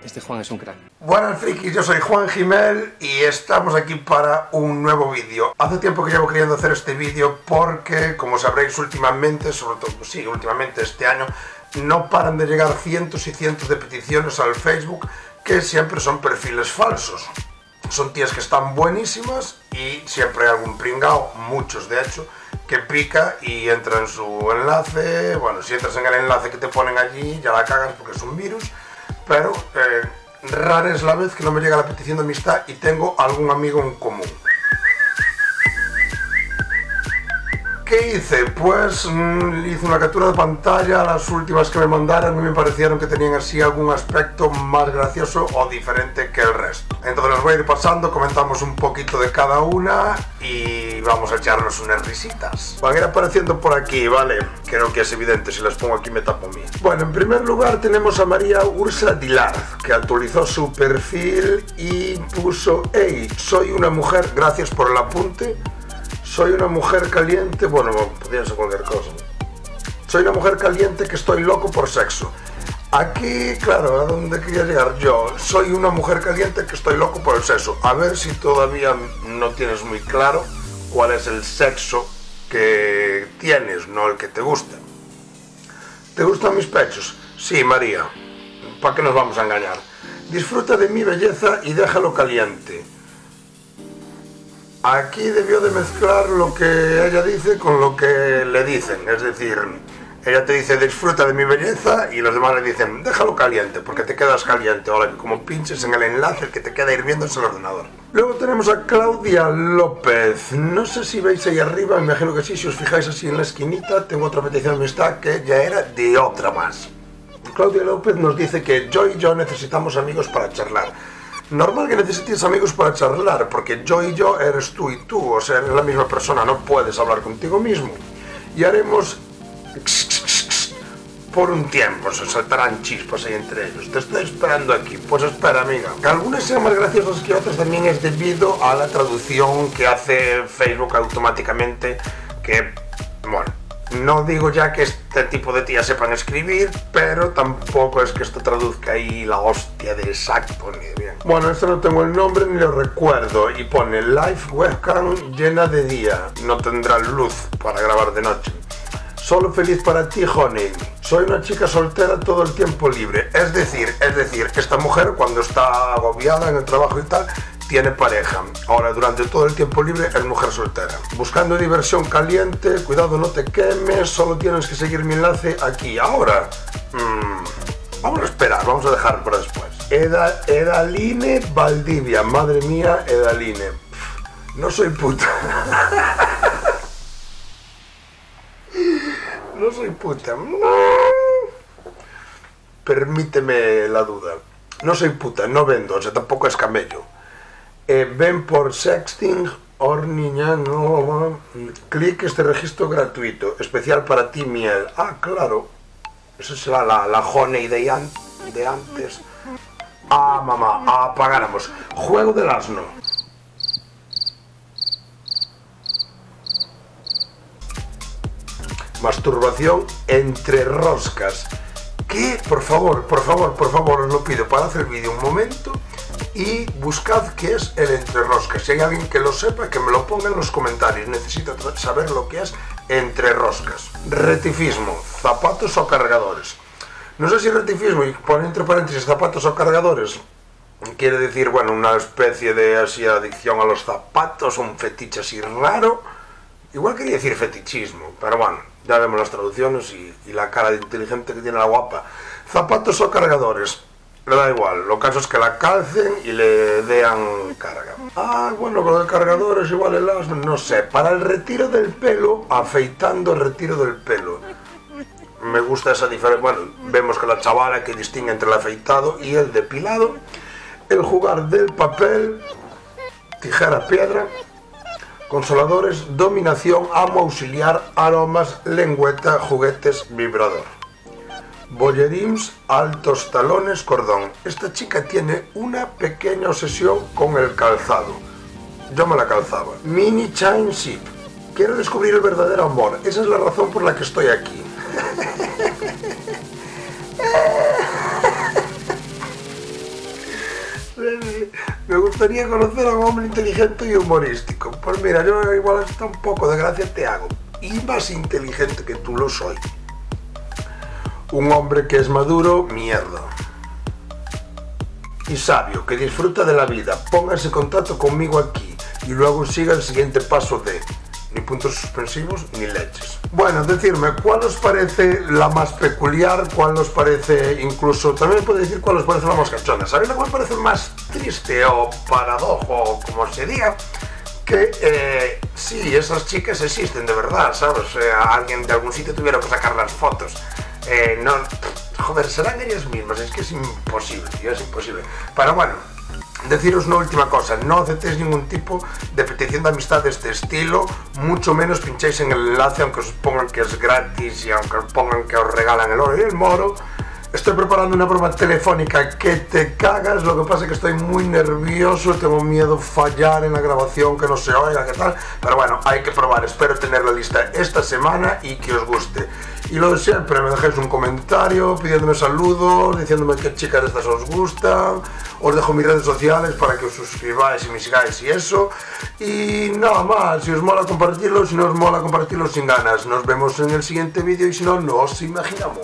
Este Juan es un crack. Buenas frikis, yo soy Juan Gimel y estamos aquí para un nuevo vídeo. Hace tiempo que llevo queriendo hacer este vídeo porque, como sabréis últimamente, sobre todo, sí, últimamente este año, no paran de llegar cientos y cientos de peticiones al Facebook que siempre son perfiles falsos. Son tías que están buenísimas y siempre hay algún pringao, muchos de hecho, que pica y entra en su enlace. Bueno, si entras en el enlace que te ponen allí ya la cagas porque es un virus, pero rara es la vez que no me llega la petición de amistad y tengo algún amigo en común. ¿Qué hice? Pues hice una captura de pantalla, las últimas que me mandaron y me parecieron que tenían así algún aspecto más gracioso o diferente que el resto. Entonces los voy a ir pasando, comentamos un poquito de cada una y vamos a echarnos unas risitas. Van a ir apareciendo por aquí, ¿vale? Creo que es evidente, si las pongo aquí me tapo a mí. Bueno, en primer lugar tenemos a María Ursa Dilar, que actualizó su perfil y puso: hey, soy una mujer, gracias por el apunte. Soy una mujer caliente, bueno, podría ser cualquier cosa. Soy una mujer caliente que estoy loco por sexo. Aquí, claro, ¿a dónde quería llegar yo? Soy una mujer caliente que estoy loco por el sexo. A ver si todavía no tienes muy claro cuál es el sexo que tienes, no el que te gusta. ¿Te gustan mis pechos? Sí, María. ¿Para qué nos vamos a engañar? Disfruta de mi belleza y déjalo caliente. Aquí debió de mezclar lo que ella dice con lo que le dicen, es decir, ella te dice disfruta de mi belleza y los demás le dicen déjalo caliente porque te quedas caliente, ahora que como pinches en el enlace el que te queda hirviendo es el ordenador. Luego tenemos a Claudia López, no sé si veis ahí arriba, me imagino que sí, si os fijáis así en la esquinita, tengo otra petición de amistad que ya era de otra más. Claudia López nos dice que yo y yo necesitamos amigos para charlar. Normal que necesites amigos para charlar, porque yo y yo eres tú y tú, o sea, eres la misma persona, no puedes hablar contigo mismo. Y haremos por un tiempo, se saltarán chispas ahí entre ellos. Te estoy esperando aquí, pues espera, amiga. Que algunas sean más graciosas que otras también es debido a la traducción que hace Facebook automáticamente, que, bueno, no digo ya que este tipo de tías sepan escribir, pero tampoco es que esto traduzca ahí la hostia de exacto ni de bien. Bueno, esto no tengo el nombre ni lo recuerdo y pone live webcam llena de día, no tendrá luz para grabar de noche. Solo feliz para ti, honey. Soy una chica soltera todo el tiempo libre. Es decir, esta mujer cuando está agobiada en el trabajo y tal, tiene pareja. Ahora, durante todo el tiempo libre es mujer soltera. Buscando diversión caliente, cuidado no te quemes, solo tienes que seguir mi enlace aquí. Ahora, vamos a esperar, vamos a dejar para después. Edaline Valdivia, madre mía, Edaline. No soy puta. No soy puta. Permíteme la duda. No soy puta, no vendo, o sea, tampoco es camello. Ven por sexting, niña, no. Clic este registro gratuito, especial para ti, miel. Ah, claro. Esa será la honey de antes. Ah, mamá, apagáramos. Juego del asno. Masturbación entre roscas. ¿Qué? Por favor, os lo pido, para hacer el vídeo un momento y buscad qué es el entre roscas. Si hay alguien que lo sepa, que me lo ponga en los comentarios. Necesito saber lo que es entre roscas. Retifismo, zapatos o cargadores. No sé si retifismo, y pone entre paréntesis zapatos o cargadores, quiere decir, bueno, una especie de así adicción a los zapatos, un fetiche así raro. Igual quería decir fetichismo, pero bueno, ya vemos las traducciones y la cara de inteligente que tiene la guapa. Zapatos o cargadores, le da igual, lo caso es que la calcen y le dean carga. Ah, bueno, con el cargador es igual el asno, no sé. Para el retiro del pelo, afeitando el retiro del pelo. Me gusta esa diferencia, bueno, vemos que la chavala que distingue entre el afeitado y el depilado. El jugar del papel, tijera, piedra. Consoladores, dominación, amo, auxiliar, aromas, lengüeta, juguetes, vibrador. Bollerims, altos talones, cordón. Esta chica tiene una pequeña obsesión con el calzado. Yo me la calzaba. Mini chain ship. Quiero descubrir el verdadero amor. Esa es la razón por la que estoy aquí. gustaría conocer a un hombre inteligente y humorístico. Pues mira, yo igual hasta un poco de gracia te hago. Y más inteligente que tú lo soy. Un hombre que es maduro, mierda. Y sabio, que disfruta de la vida. Póngase en contacto conmigo aquí. Y luego siga el siguiente paso de... Ni puntos suspensivos ni leches. Bueno, decidme, ¿cuál os parece la más peculiar? ¿Cuál os parece incluso... También puedo decir cuál os parece la más cachona. ¿Sabéis cuál parece más triste o paradojo o como se diga? Que sí, esas chicas existen de verdad, ¿sabes? Alguien de algún sitio tuviera que sacar las fotos. No... Joder, serán ellas mismas, es que es imposible, tío, es imposible. Pero bueno... Deciros una última cosa, no aceptéis ningún tipo de petición de amistad de este estilo, mucho menos pinchéis en el enlace aunque os pongan que es gratis y aunque os pongan que os regalan el oro y el moro. Estoy preparando una broma telefónica que te cagas, lo que pasa es que estoy muy nervioso, tengo miedo fallar en la grabación, que no se oiga, qué tal, pero bueno, hay que probar, espero tenerla lista esta semana y que os guste. Y lo de siempre, me dejéis un comentario pidiéndome saludos, diciéndome qué chicas de estas os gustan, os dejo mis redes sociales para que os suscribáis y me sigáis y eso. Y nada más, si os mola compartirlo, si no os mola compartirlo sin ganas. Nos vemos en el siguiente vídeo y si no, nos imaginamos.